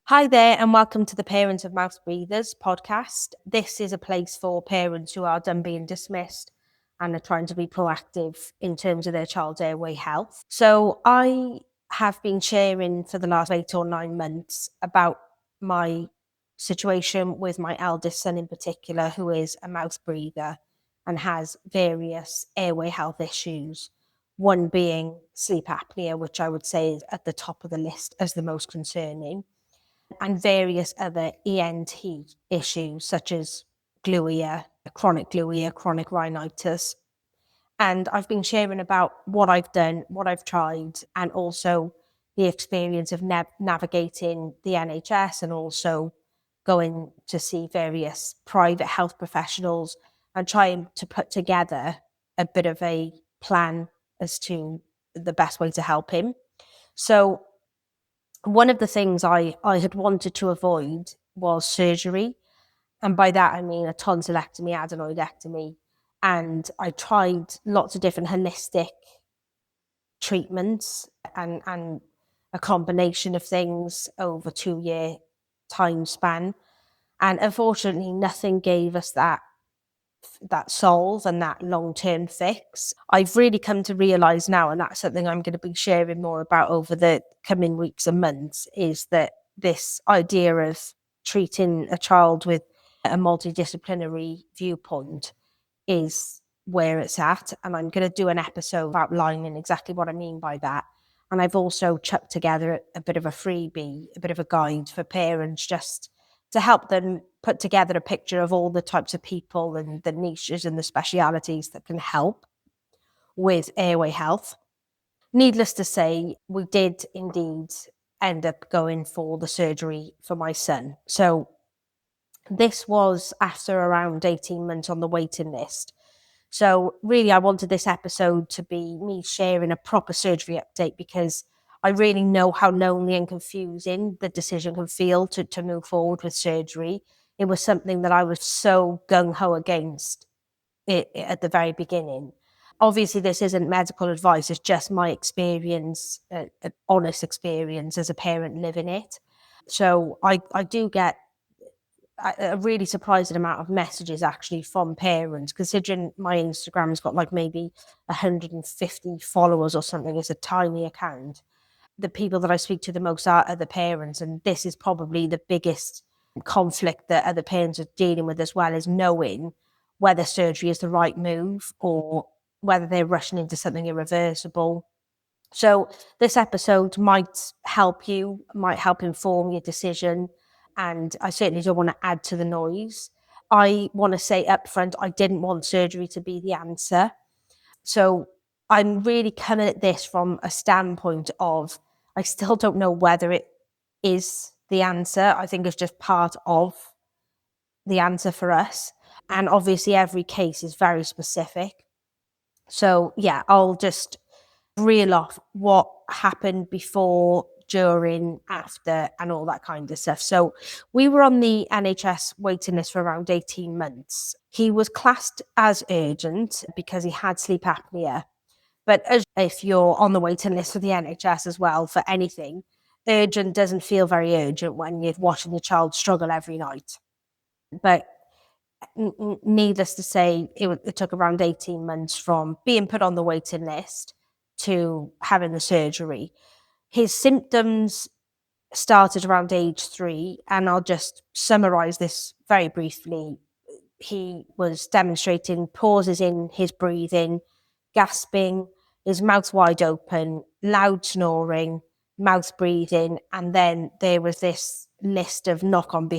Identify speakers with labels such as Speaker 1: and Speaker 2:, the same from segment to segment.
Speaker 1: Hi there, and welcome to the Parents of Mouth Breathers podcast. This is a place for parents who are done being dismissed and are trying to be proactive in terms of their child's airway health. So, I have been sharing for the last 8 or 9 months about my situation with my eldest son in particular, who is a mouth breather and has various airway health issues. One being sleep apnea, which I would say is at the top of the list as the most concerning, and various other ENT issues such as gluea, chronic rhinitis. And I've been sharing about what I've done, what I've tried, and also the experience of navigating the NHS and also going to see various private health professionals and trying to put together a bit of a plan as to the best way to help him. So one of the things I had wanted to avoid was surgery. And by that, I mean a tonsillectomy, adenoidectomy. And I tried lots of different holistic treatments and a combination of things over 2 year time span. And unfortunately, nothing gave us that solve and that long-term fix. I've really come to realize now, and that's something I'm going to be sharing more about over the coming weeks and months, is that this idea of treating a child with a multidisciplinary viewpoint is where it's at. And I'm going to do an episode outlining exactly what I mean by that. And I've also chucked together a bit of a freebie, a bit of a guide for parents, just to help them put together a picture of all the types of people and the niches and the specialities that can help with airway health. Needless to say, we did indeed end up going for the surgery for my son. So this was after around 18 months on the waiting list. So really, I wanted this episode to be me sharing a proper surgery update, because I really know how lonely and confusing the decision can feel to move forward with surgery. It was something that I was so gung-ho against it at the very beginning. Obviously, this isn't medical advice. It's just my experience, an honest experience as a parent living it. So I do get a really surprising amount of messages actually from parents, considering my Instagram's got like maybe 150 followers or something. It's a tiny account. The people that I speak to the most are other parents, and this is probably the biggest conflict that other parents are dealing with as well, is knowing whether surgery is the right move or whether they're rushing into something irreversible. So this episode might help you, might help inform your decision, and I certainly don't want to add to the noise. I want to say up front, I didn't want surgery to be the answer. So I'm really coming at this from a standpoint of, I still don't know whether it is the answer. I think it's just part of the answer for us. And obviously every case is very specific. So yeah, I'll just reel off what happened before, during, after, and all that kind of stuff. So we were on the NHS waiting list for around 18 months. He was classed as urgent because he had sleep apnea. But as if you're on the waiting list for the NHS as well for anything, urgent doesn't feel very urgent when you're watching your child struggle every night. But needless to say, it took around 18 months from being put on the waiting list to having the surgery. His symptoms started around age 3, and I'll just summarize this very briefly. He was demonstrating pauses in his breathing, gasping, his mouth wide open, loud snoring, mouth breathing, and then there was this list of knock-on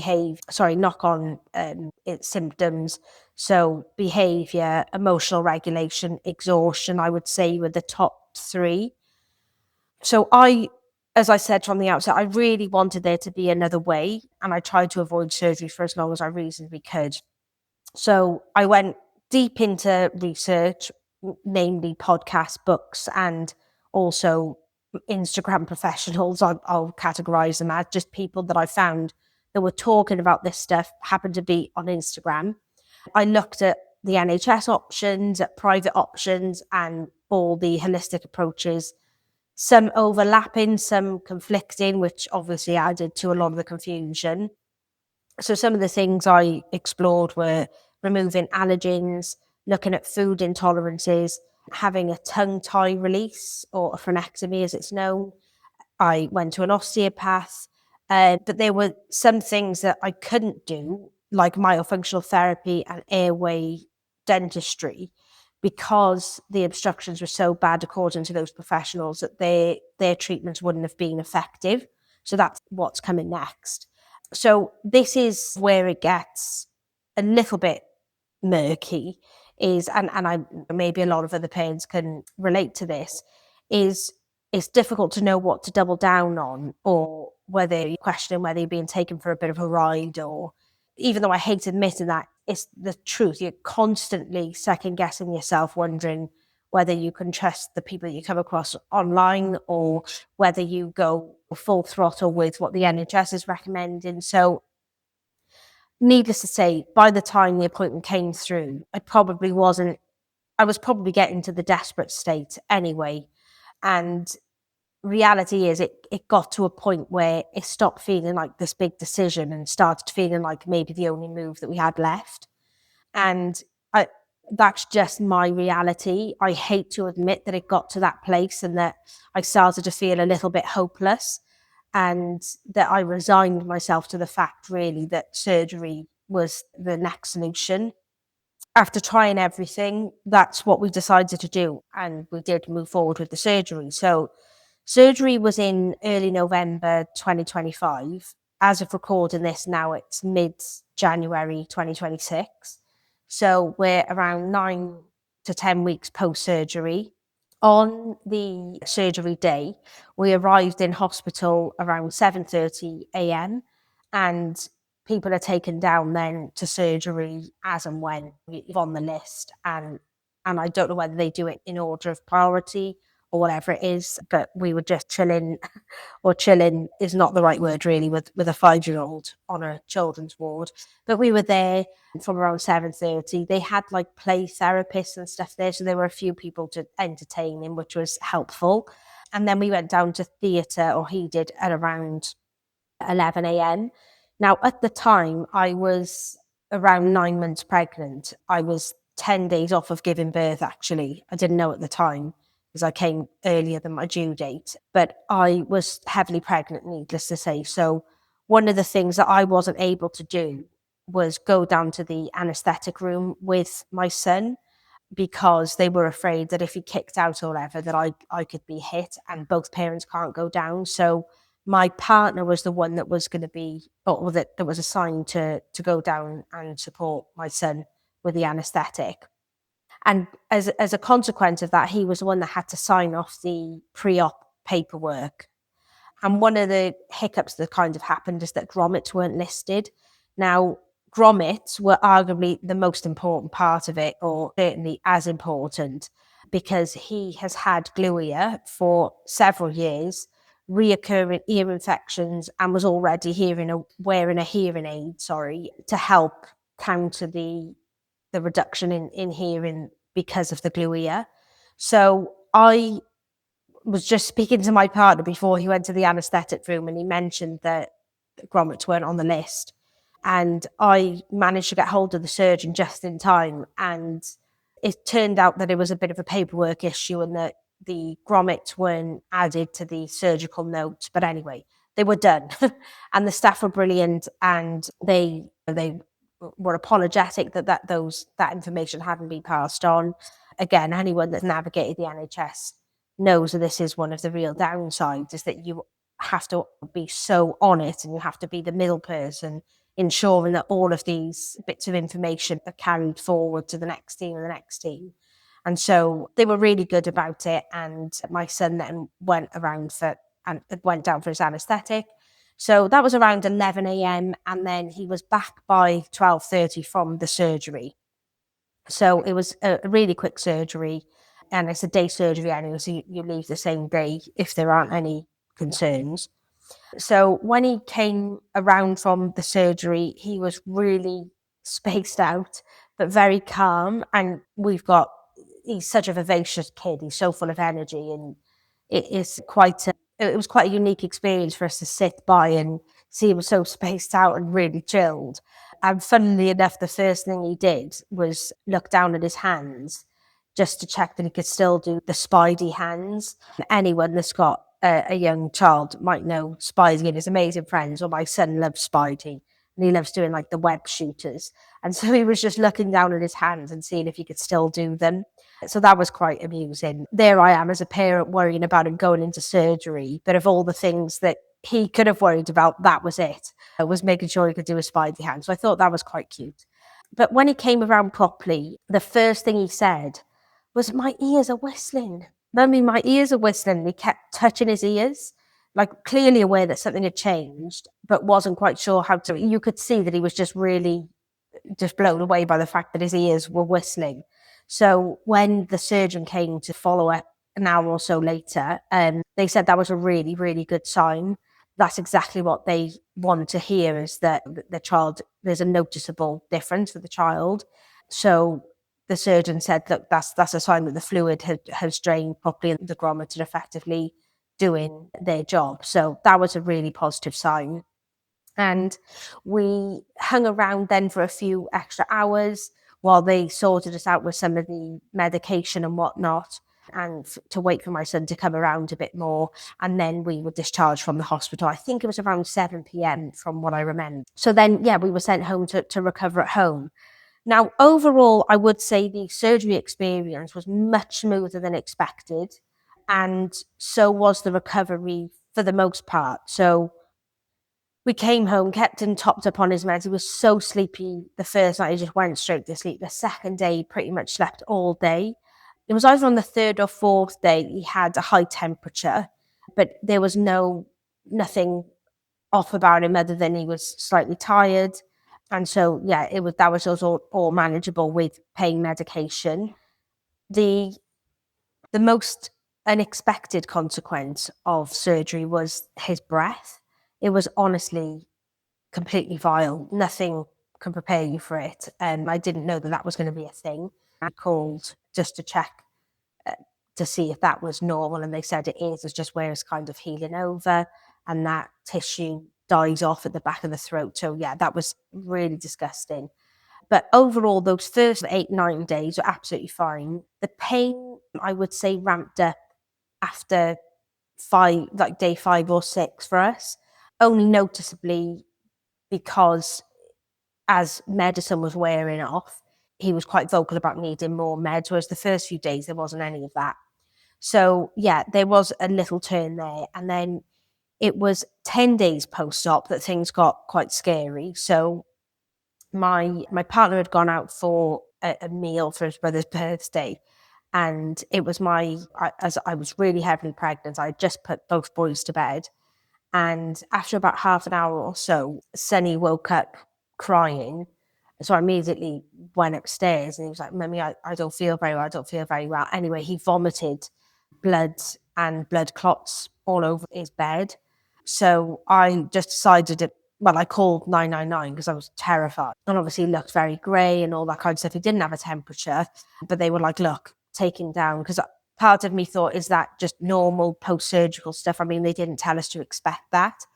Speaker 1: symptoms. So behaviour, emotional regulation, exhaustion, I would say, were the top 3. So as I said from the outset, I really wanted there to be another way, and I tried to avoid surgery for as long as I reasonably could. So I went deep into research, namely podcasts, books, and also Instagram professionals. I'll categorize them as just people that I found that were talking about this stuff, happened to be on Instagram. I looked at the NHS options, at private options, and all the holistic approaches. some overlapping, some conflicting, which obviously added to a lot of the confusion. So some of the things I explored were removing allergens, looking at food intolerances, having a tongue tie release, or a phrenectomy as it's known. I went to an osteopath, but there were some things that I couldn't do, like myofunctional therapy and airway dentistry, because the obstructions were so bad, according to those professionals, that their treatments wouldn't have been effective. So that's what's coming next. So this is where it gets a little bit murky, is and I maybe a lot of other parents can relate to this, is it's difficult to know what to double down on, or whether you're questioning whether you're being taken for a bit of a ride, or even though I hate admitting that, it's the truth. You're constantly second guessing yourself, wondering whether you can trust the people that you come across online, or whether you go full throttle with what the NHS is recommending. So needless to say, by the time the appointment came through, I was probably getting to the desperate state anyway. And reality is, it got to a point where it stopped feeling like this big decision and started feeling like maybe the only move that we had left. And I, that's just my reality. I hate to admit that it got to that place, and that I started to feel a little bit hopeless, and that I resigned myself to the fact, really, that surgery was the next solution. After trying everything, that's what we decided to do, and we did move forward with the surgery. So surgery was in early November 2025. As of recording this now, it's mid-January 2026. So we're around 9 to 10 weeks post-surgery. On the surgery day, we arrived in hospital around 7:30 a.m. and people are taken down then to surgery as and when you're on the list. And I don't know whether they do it in order of priority or whatever it is, but we were just chilling, or chilling is not the right word really, with a 5-year-old on a children's ward. But we were there from around 7:30. They had like play therapists and stuff there, so there were a few people to entertain him, which was helpful. And then we went down to theatre, or he did, at around 11 a.m. Now, at the time, I was around 9 months pregnant. I was 10 days off of giving birth, actually. I didn't know at the time, because I came earlier than my due date, but I was heavily pregnant, needless to say. So one of the things that I wasn't able to do was go down to the anaesthetic room with my son, because they were afraid that if he kicked out or whatever, that I could be hit, and both parents can't go down. So my partner was the one that was going to be, or that was assigned to go down and support my son with the anaesthetic. And as a consequence of that, he was the one that had to sign off the pre-op paperwork. And one of the hiccups that kind of happened is that grommets weren't listed. Now, grommets were arguably the most important part of it, or certainly as important, because he has had gluea for several years, reoccurring ear infections, and was already wearing a hearing aid, to help counter the reduction in hearing because of the gluea. So I was just speaking to my partner before he went to the anaesthetic room, and he mentioned that grommets weren't on the list. And I managed to get hold of the surgeon just in time. And it turned out that it was a bit of a paperwork issue, and that the grommets weren't added to the surgical notes. But anyway, they were done. And the staff were brilliant, and they were apologetic that information hadn't been passed on. Again, anyone that's navigated the NHS knows that this is one of the real downsides, is that you have to be so on it, and you have to be the middle person, ensuring that all of these bits of information are carried forward to the next team and the next team. And so they were really good about it. And my son then went down for his anaesthetic. So that was around 11 a.m. And then he was back by 12:30 from the surgery. So it was a really quick surgery, and it's a day surgery anyway, so you leave the same day if there aren't any concerns. So when he came around from the surgery, he was really spaced out, but very calm. And he's such a vivacious kid. He's so full of energy, and It was quite a unique experience for us to sit by and see him so spaced out and really chilled. And funnily enough, the first thing he did was look down at his hands just to check that he could still do the Spidey hands. Anyone that's got a young child might know Spidey and his amazing friends. Or my son loves Spidey and he loves doing like the web shooters. And so he was just looking down at his hands and seeing if he could still do them. So that was quite amusing. There I am as a parent worrying about him going into surgery, but of all the things that he could have worried about, that was it. I was making sure he could do a Spidey hand. So I thought that was quite cute. But when he came around properly, the first thing he said was, "My ears are whistling. Mummy, my ears are whistling." And he kept touching his ears, like clearly aware that something had changed, but wasn't quite sure how to. You could see that he was just really just blown away by the fact that his ears were whistling. So when the surgeon came to follow up an hour or so later, they said that was a really, really good sign. That's exactly what they want to hear, is that the child, there's a noticeable difference with the child. So the surgeon said, look, that's a sign that the fluid has drained properly and the grommets are effectively doing their job. So that was a really positive sign. And we hung around then for a few extra hours while they sorted us out with some of the medication and whatnot, and to wait for my son to come around a bit more. And then we were discharged from the hospital. I think it was around 7 p.m. from what I remember. So then, yeah, we were sent home to recover at home. Now, overall, I would say the surgery experience was much smoother than expected. And so was the recovery for the most part. So we came home, kept him topped up on his meds. He was so sleepy the first night, he just went straight to sleep. The second day, he pretty much slept all day. It was either on the third or fourth day he had a high temperature, but there was nothing off about him other than he was slightly tired. And so, yeah, that was all manageable with pain medication. The most unexpected consequence of surgery was his breath. It was honestly completely vile. Nothing can prepare you for it. I didn't know that was going to be a thing. I called just to check to see if that was normal, and they said it is. It's just where it's kind of healing over, and that tissue dies off at the back of the throat. So yeah, that was really disgusting. But overall, those first 8-9 days were absolutely fine. The pain, I would say, ramped up after day 5 or 6 for us, only noticeably because as medicine was wearing off, he was quite vocal about needing more meds, whereas the first few days there wasn't any of that. So yeah, there was a little turn there. And then it was 10 days post-op that things got quite scary. So my partner had gone out for a meal for his brother's birthday. And it was as I was really heavily pregnant, I had just put both boys to bed. And after about half an hour or so, Sonny woke up crying. So I immediately went upstairs and he was like, "Mummy, I don't feel very well. I don't feel very well." Anyway, he vomited blood and blood clots all over his bed. So I just decided I called 999 because I was terrified. And obviously he looked very grey and all that kind of stuff. He didn't have a temperature, but they were like, "Look, take him down." Because part of me thought, is that just normal post-surgical stuff? I mean, they didn't tell us to expect that.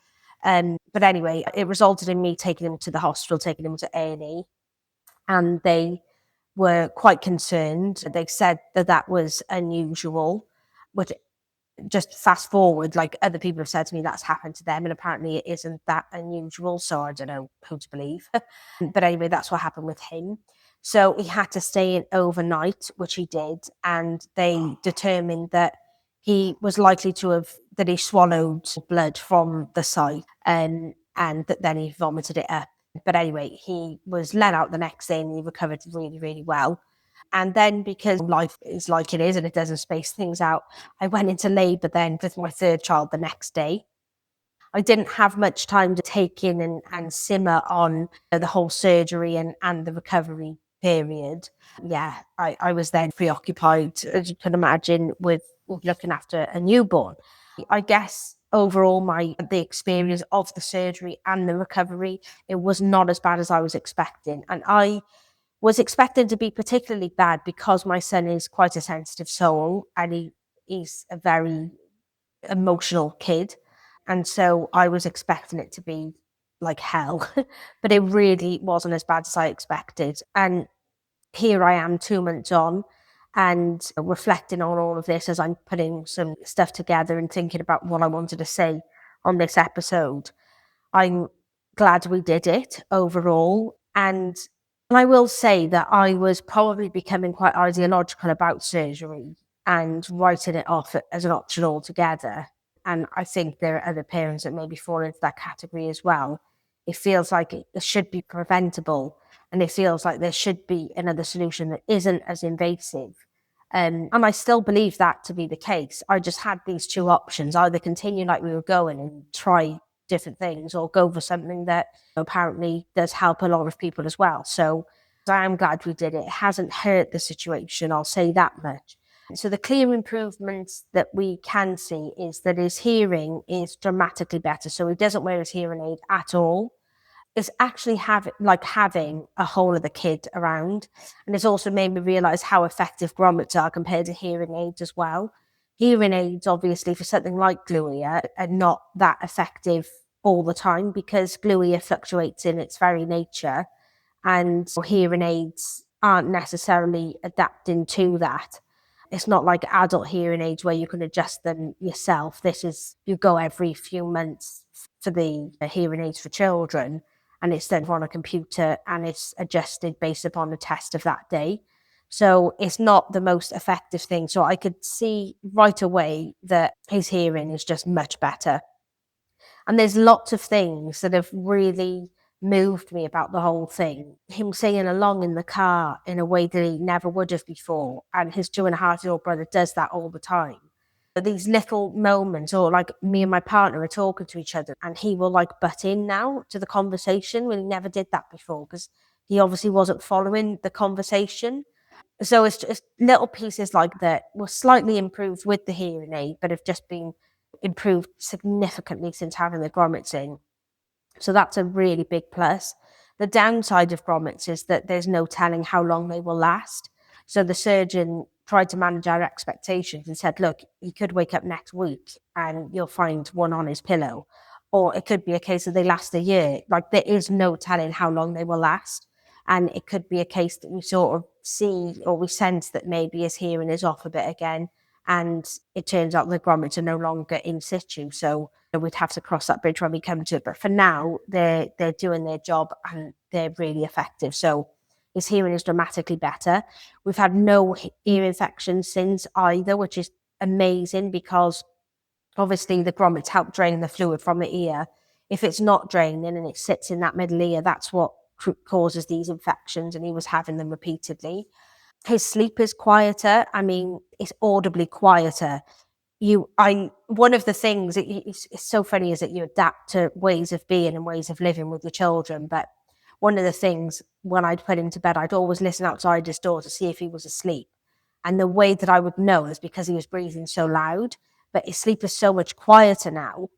Speaker 1: But anyway, it resulted in me taking him to the hospital, taking him to A&E. And they were quite concerned. They said that was unusual, which, just fast forward, like other people have said to me that's happened to them, and apparently it isn't that unusual. So I don't know who to believe. But anyway, that's what happened with him. So he had to stay in overnight, which he did, and they determined that he was likely that he swallowed blood from the site, and that then he vomited it up. But anyway, he was let out the next day and he recovered really, really well. And then, because life is like it is and it doesn't space things out, I went into labour then with my third child the next day. I didn't have much time to take in and simmer on the whole surgery and the recovery period. Yeah, I was then preoccupied, as you can imagine, with looking after a newborn. I guess overall, the experience of the surgery and the recovery, it was not as bad as I was expecting. And I was expecting to be particularly bad because my son is quite a sensitive soul, and he's a very emotional kid. And so I was expecting it to be like hell, but it really wasn't as bad as I expected. And here I am 2 months on and reflecting on all of this as I'm putting some stuff together and thinking about what I wanted to say on this episode. I'm glad we did it overall. And I will say that I was probably becoming quite ideological about surgery and writing it off as an option altogether. And I think there are other parents that maybe fall into that category as well. It feels like it should be preventable, and it feels like there should be another solution that isn't as invasive. And I still believe that to be the case. I just had these two options: either continue like we were going and try different things, or go for something that apparently does help a lot of people as well. So I am glad we did it. It hasn't hurt the situation, I'll say that much. So the clear improvements that we can see is that his hearing is dramatically better. So he doesn't wear his hearing aid at all. It's actually having a whole other kid around. And it's also made me realise how effective grommets are compared to hearing aids as well. Hearing aids, obviously, for something like gluea, are not that effective all the time because gluea fluctuates in its very nature, and hearing aids aren't necessarily adapting to that. It's not like adult hearing aids where you can adjust them yourself. This is, you go every few months for the hearing aids for children, and it's done on a computer and it's adjusted based upon the test of that day. So it's not the most effective thing. So I could see right away that his hearing is just much better. And there's lots of things that have really moved me about the whole thing. Him singing along in the car in a way that he never would have before. And his 2.5-year-old brother does that all the time. But these little moments, or like me and my partner are talking to each other and he will like butt in now to the conversation when he never did that before because he obviously wasn't following the conversation. So it's just little pieces like that were slightly improved with the hearing aid, but have just been improved significantly since having the grommets in. So that's a really big plus. The downside of grommets is that there's no telling how long they will last. So the surgeon tried to manage our expectations and said, look, he could wake up next week and you'll find one on his pillow. Or it could be a case that they last a year. Like there is no telling how long they will last. And it could be a case that we sort of see or we sense that maybe his hearing is off a bit again. And it turns out the grommets are no longer in situ. So we'd have to cross that bridge when we come to it. But for now, they're doing their job and they're really effective. So his hearing is dramatically better. We've had no ear infections since either, which is amazing because obviously the grommets help drain the fluid from the ear. If it's not draining and it sits in that middle ear, that's what causes these infections, and he was having them repeatedly. His sleep is quieter. I mean, it's audibly quieter. One of the things it's so funny is that you adapt to ways of being and ways of living with your children. But one of the things when I'd put him to bed, I'd always listen outside his door to see if he was asleep. And the way that I would know is because he was breathing so loud. But his sleep is so much quieter now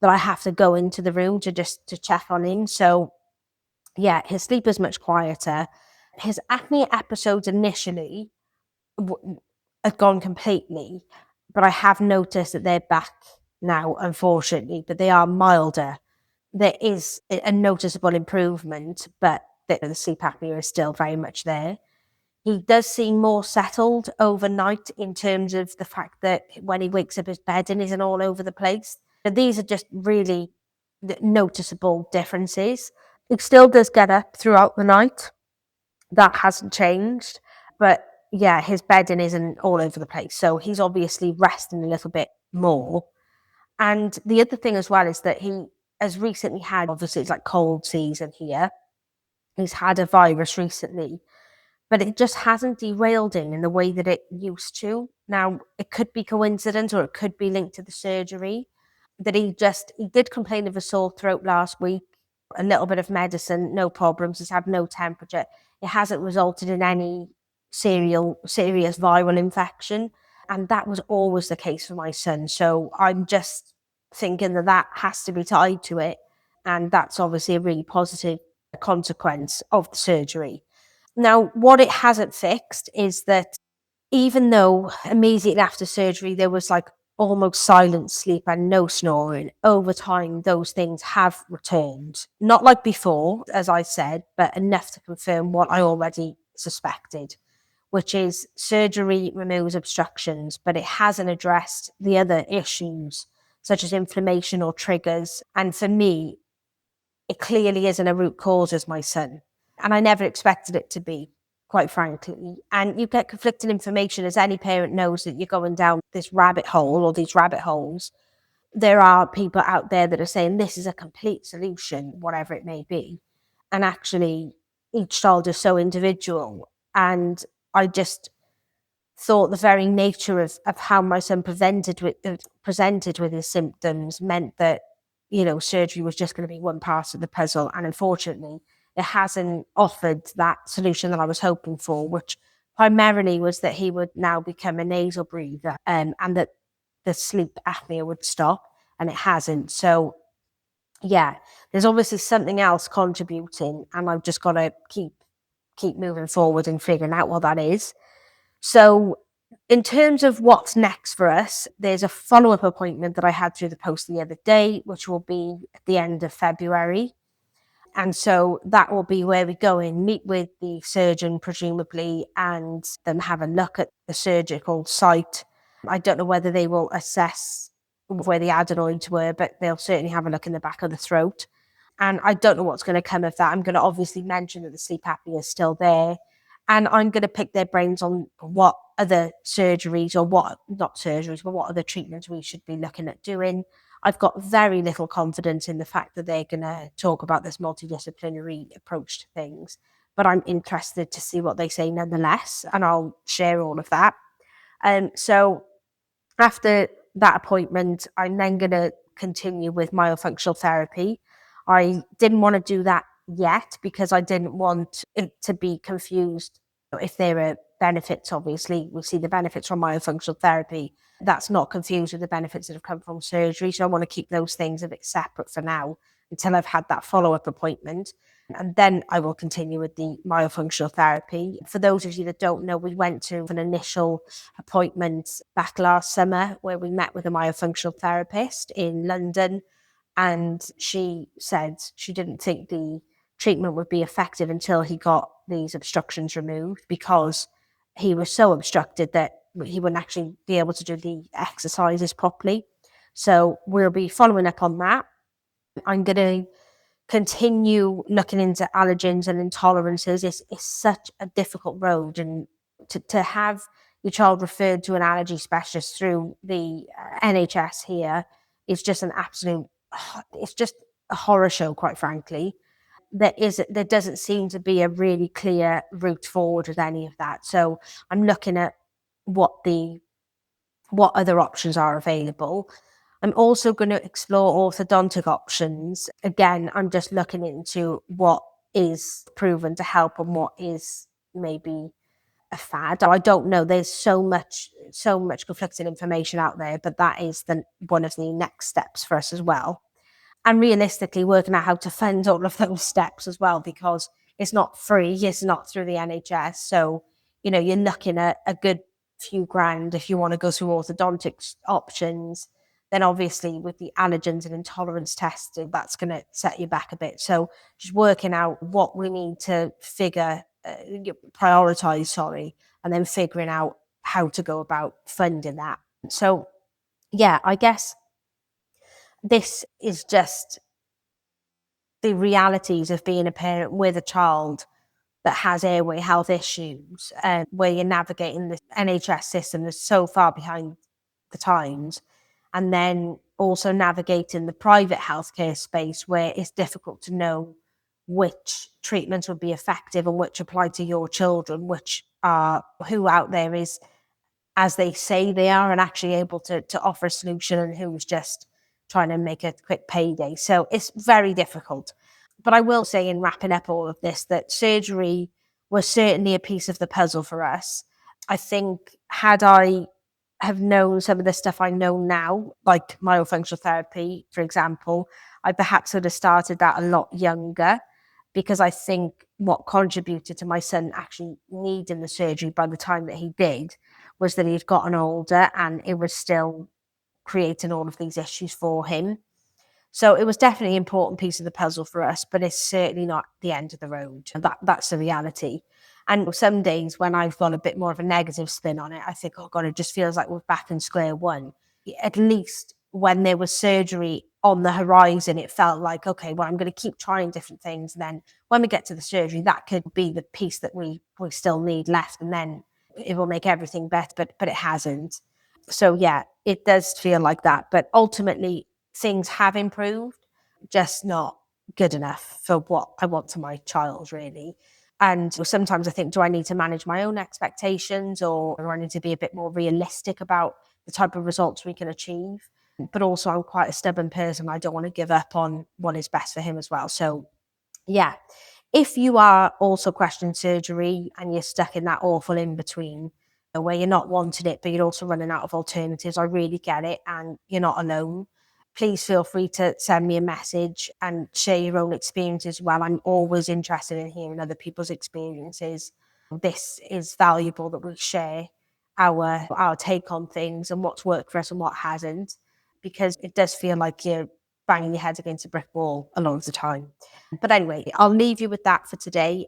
Speaker 1: that I have to go into the room to check on him. So yeah, his sleep is much quieter. His acne episodes initially have gone completely, but I have noticed that they're back now, unfortunately, but they are milder. There is a noticeable improvement, but the sleep apnea is still very much there. He does seem more settled overnight in terms of the fact that when he wakes up, his bedding isn't all over the place. But these are just really noticeable differences. He still does get up throughout the night. That hasn't changed. But yeah, his bedding isn't all over the place. So he's obviously resting a little bit more. And the other thing as well is that he has recently had, obviously, it's like cold season here. He's had a virus recently, but it just hasn't derailed him in the way that it used to. Now, it could be coincidence or it could be linked to the surgery. That he did complain of a sore throat last week, a little bit of medicine, no problems, he's had no temperature. It hasn't resulted in any serious viral infection. And that was always the case for my son. So I'm just thinking that that has to be tied to it. And that's obviously a really positive consequence of the surgery. Now, what it hasn't fixed is that even though immediately after surgery there was like almost silent sleep and no snoring, over time, those things have returned. Not like before, as I said, but enough to confirm what I already suspected, which is surgery removes obstructions, but it hasn't addressed the other issues, such as inflammation or triggers. And for me, it clearly isn't a root cause as my son. And I never expected it to be, quite frankly. And you get conflicting information, as any parent knows, that you're going down this rabbit hole or these rabbit holes. There are people out there that are saying this is a complete solution, whatever it may be. And actually, each child is so individual. And I just thought the very nature of how my son presented with his symptoms meant that, surgery was just going to be one part of the puzzle. And unfortunately, it hasn't offered that solution that I was hoping for, which primarily was that he would now become a nasal breather, and that the sleep apnea would stop, and it hasn't. So, yeah, there's obviously something else contributing, and I've just got to keep moving forward and figuring out what that is. So, in terms of what's next for us, there's a follow-up appointment that I had through the post the other day, which will be at the end of February. And so that will be where we go in, meet with the surgeon, presumably, and then have a look at the surgical site. I don't know whether they will assess where the adenoids were, but they'll certainly have a look in the back of the throat. And I don't know what's going to come of that. I'm going to obviously mention that the sleep apnea is still there. And I'm going to pick their brains on what other surgeries, or what, not surgeries, but what other treatments we should be looking at doing. I've got very little confidence in the fact that they're going to talk about this multidisciplinary approach to things. But I'm interested to see what they say nonetheless. And I'll share all of that. So after that appointment, I'm then going to continue with myofunctional therapy. I didn't want to do that yet because I didn't want it to be confused. If there are benefits, obviously, we see the benefits from myofunctional therapy. That's not confused with the benefits that have come from surgery. So I want to keep those things a bit separate for now until I've had that follow-up appointment. And then I will continue with the myofunctional therapy. For those of you that don't know, we went to an initial appointment back last summer where we met with a myofunctional therapist in London. And she said she didn't think the treatment would be effective until he got these obstructions removed, because he was so obstructed that he wouldn't actually be able to do the exercises properly. So we'll be following up on that. I'm going to continue looking into allergens and intolerances. It's such a difficult road, and to have your child referred to an allergy specialist through the NHS here is just an absolute, it's just a horror show, quite frankly. There doesn't seem to be a really clear route forward with any of that. So I'm looking at what other options are available. I'm also going to explore orthodontic options. Again, I'm just looking into what is proven to help and what is maybe a fad. I don't know. There's so much conflicting information out there, but that is one of the next steps for us as well. And realistically, working out how to fund all of those steps as well, because it's not free. It's not through the NHS. So, you're looking at a good few grand if you want to go through orthodontics options. Then obviously with the allergens and intolerance testing, that's going to set you back a bit. So just working out what we need to prioritize, and then figuring out how to go about funding that. So yeah, I guess this is just the realities of being a parent with a child that has airway health issues, where you're navigating the NHS system that's so far behind the times, and then also navigating the private healthcare space where it's difficult to know which treatments would be effective and which apply to your children, who out there is as they say they are and actually able to offer a solution, and who's just trying to make a quick payday. So it's very difficult. But I will say, in wrapping up all of this, that surgery was certainly a piece of the puzzle for us. I think had I have known some of the stuff I know now, like myofunctional therapy, for example, I perhaps would have started that a lot younger, because I think what contributed to my son actually needing the surgery by the time that he did was that he'd gotten older and it was still creating all of these issues for him. So it was definitely an important piece of the puzzle for us, but it's certainly not the end of the road. That's the reality. And some days when I've got a bit more of a negative spin on it, I think, oh God, it just feels like we're back in square one. At least when there was surgery on the horizon, it felt like, okay, well, I'm going to keep trying different things. And then when we get to the surgery, that could be the piece that we still need left. And then it will make everything better, but it hasn't. So yeah, it does feel like that. But ultimately, things have improved, just not good enough for what I want to my child, really. And sometimes I think, do I need to manage my own expectations, or do I need to be a bit more realistic about the type of results we can achieve? But also, I'm quite a stubborn person. I don't want to give up on what is best for him as well. So, yeah, if you are also questioning surgery and you're stuck in that awful in between where you're not wanting it, but you're also running out of alternatives, I really get it. And you're not alone. Please feel free to send me a message and share your own experiences as well. I'm always interested in hearing other people's experiences. This is valuable that we share our take on things and what's worked for us and what hasn't, because it does feel like you're banging your head against a brick wall a lot of the time. But anyway, I'll leave you with that for today.